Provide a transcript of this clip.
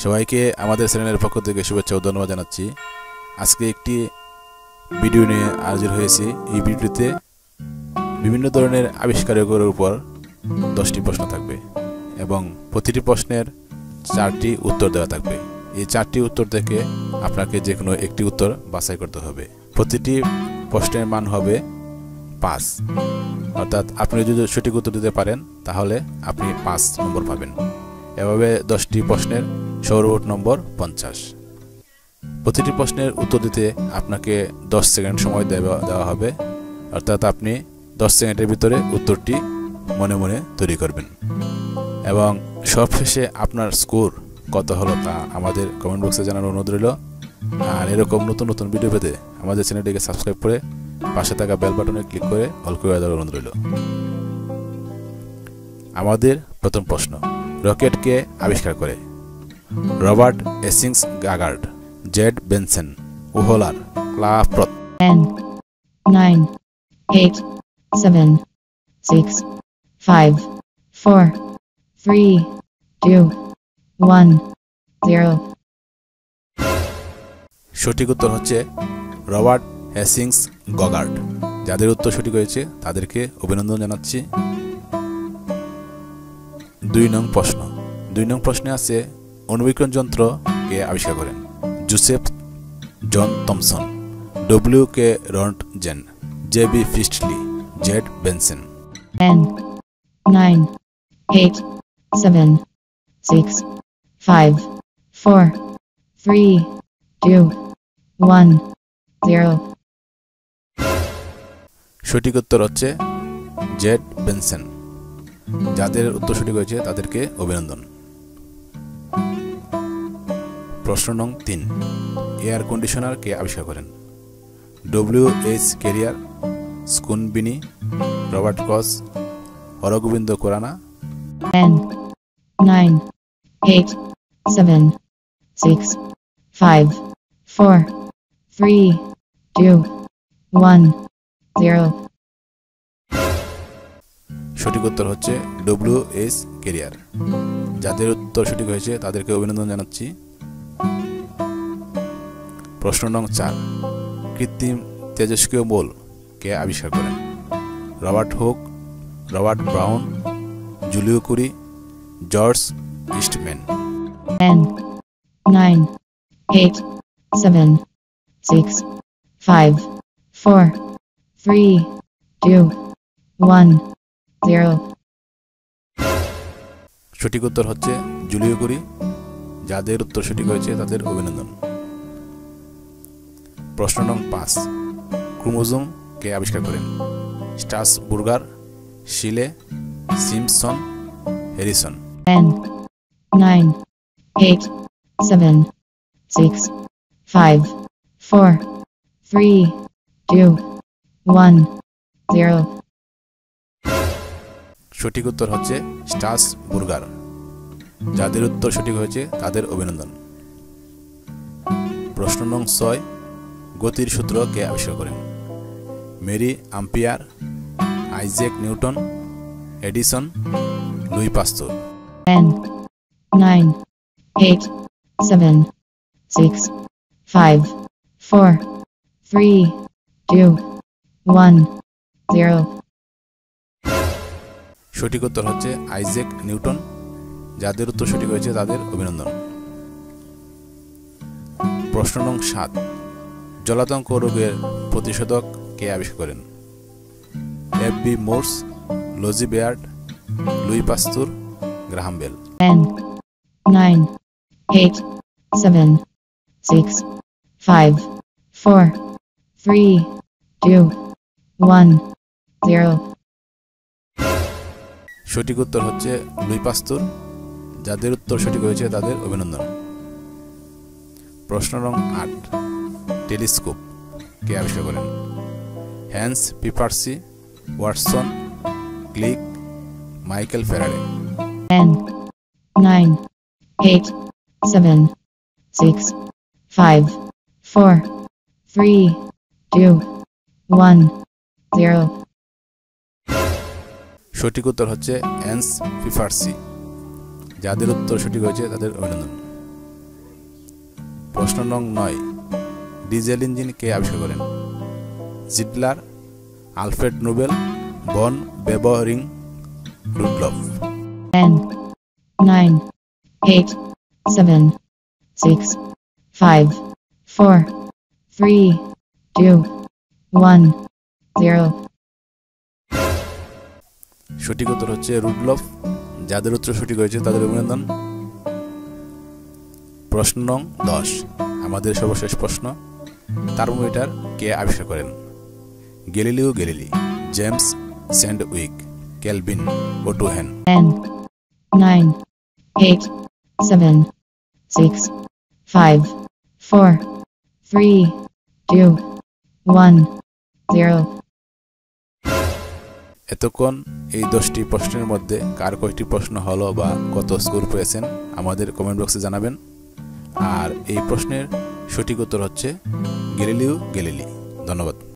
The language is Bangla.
সবাইকে আমাদের চ্যানেলের পক্ষ থেকে শুভেচ্ছা ও ধন্যবাদ জানাচ্ছি। আজকে একটি ভিডিও নিয়ে হাজির হয়েছি। এই ভিডিওতে বিভিন্ন ধরনের আবিষ্কারের উপর 10টি প্রশ্ন থাকবে এবং প্রতিটি প্রশ্নের 4টি উত্তর দেওয়া থাকবে। এই 4টি উত্তর থেকে আপনাকে যে কোনো একটি উত্তর বাছাই করতে হবে। প্রতিটি প্রশ্নের মান হবে 5, অর্থাৎ আপনি যদি সঠিক উত্তর দিতে পারেন তাহলে আপনি 5 নম্বর পাবেন। এভাবে 10টি প্রশ্নের সর্বমোট নম্বর 50। প্রতিটি প্রশ্নের উত্তর দিতে আপনাকে 10 সেকেন্ড সময় দেওয়া হবে, অর্থাৎ আপনি 10 সেকেন্ডের ভিতরে উত্তরটি মনে মনে তৈরি করবেন এবং সবশেষে আপনার স্কোর কত হলো তা আমাদের কমেন্ট বক্সে জানানোর অনুরোধ রইল। আর এরকম নতুন নতুন ভিডিও পেতে আমাদের চ্যানেলটিকে সাবস্ক্রাইব করে পাশে থাকা বেল বাটনে ক্লিক করে অল করে দেওয়ার অনুরোধ রইল। আমাদের প্রথম প্রশ্ন, রকেটকে আবিষ্কার করে? Robert Hutchings Goddard, Z Benson, Wohler, Klaproth. 10, 9, 8, 7, 6, 5, 4, 3, 2, 1, 0। সঠিক উত্তর হচ্ছে রবার্ট হেসিংস গগার্ড। যাদের উত্তর সঠিক হয়েছে তাদেরকে অভিনন্দন জানাচ্ছি। 2 নং প্রশ্ন। 2 নং প্রশ্নে আছে, অণুবীক্ষণ যন্ত্র কে আবিষ্কার করেন? Joseph John Thomson, W K Roentgen, J B. Priestley, Z Benson. 10, 9, 8, 7, 6, 5, 4, 3, 2, 1, 0। সঠিক উত্তর হচ্ছে জেড বেনসন। যাদের উত্তর সঠিক হয়েছে তাদেরকে অভিনন্দন। প্রশ্ন নং 3, এয়ার কন্ডিশনার কে আবিষ্কার করেন? ডব্লিউ.এইচ. ক্যারিয়ার, স্কুন বিনি, রবার্ট কচ, হরগোবিন্দ খুরানা। 10, 9, 8, 7, 6, 5, 4, 3, 2, 1, 0। সঠিক উত্তর হচ্ছে ডব্লিউ.এইচ. ক্যারিয়ার। যাদের উত্তর সঠিক হয়েছে তাদেরকে অভিনন্দন জানাচ্ছি। প্রশ্ন নং 4, কৃত্রিম তেজস্ক্রিয় বল কে আবিষ্কার করেন? Robert Hooke, Robert Brown, Joliot Curie, George Eastman. 10, 9, 8, 7, 6, 5, 4, 3, 2, 1, 0। সঠিক উত্তর হচ্ছে জুলিও কুরি। যাদের উত্তর সঠিক হয়েছে তাদের অভিনন্দন। প্রশ্ন নং 5, ক্রোমোজোম কে আবিষ্কার করেন? স্ট্রাসবুর্গার, শিলে, সিম্পসন, হ্যারিসন। 10, 9, 8, 7, 6, 5, 4, 3, 2, 1, 0। সঠিক উত্তর হচ্ছে স্ট্রাসবুর্গার। যাদের উত্তর সঠিক হয়েছে তাদের অভিনন্দন। প্রশ্ন নং 6, গতির সূত্র কে আবিষ্কার করেন? Marie Ampere, Isaac Newton, Edison, Louis Pasteur. 10, 9, 8, 7, 6, 5, 4, 3, 2, 1, 0। সঠিক উত্তর হচ্ছে আইজ্যাক নিউটন। যাদের উত্তর সঠিক হয়েছে তাদের অভিনন্দন। প্রশ্ন নং 7, জলাতঙ্ক রোগের প্রতিষেধক কে আবিষ্কার করেন? F B. Morse, Logie Baird, Louis Pasteur, Graham Bell. 10, 9, 8, 7, 6, 5, 4, 3, 2, 1, 0। সঠিক উত্তর হচ্ছে লুই পাস্তুর। যাদের উত্তর সঠিক হয়েছে তাদের অভিনন্দন। প্রশ্ন নং 8, টেলিস্কোপ কে আবিষ্কার করেন? Hans Lippershey, Watson, Crick, Michael Faraday. 10, 9, 8, 7, 6, 5, 4, 3, 2, 1, 0। সঠিক উত্তর হচ্ছে হ্যান্স পিপার্সি। যাদের উত্তর সঠিক হয়েছে তাদের অভিনন্দন। প্রশ্ন নং 9, ডিজেল ইঞ্জিন কে আবিষ্কার করেন? জিডলার, আলফ্রেড নোবেল, ভন বেবরিং, রুডলফ। 10, 9, 8, 7, 6, 5, 4, 3, 2, 1, 0. সঠিক উত্তর হচ্ছে রুডলফ। যাদের উত্তর সঠিক হয়েছে তাদের অভিনন্দন। প্রশ্ন নং 10, আমাদের সর্বশেষ প্রশ্ন, থার্মোমিটার কে আবিষ্কার করেন? গ্যালিলিও গ্যালিলি, জেমস স্যান্ডউইক, কেলভিন, ওটো হেন। 10, 9, 8, 7, 6, 5, 4, 3, 2, 1, 0. এতক্ষণ এই 10টি প্রশ্নের মধ্যে কার কয়টি প্রশ্ন হলো বা কত স্কোর পেয়েছেন আমাদের কমেন্ট বক্সে জানাবেন। আর এই প্রশ্নের সঠিক উত্তর হচ্ছে গ্যালিলিও গ্যালিলি। ধন্যবাদ।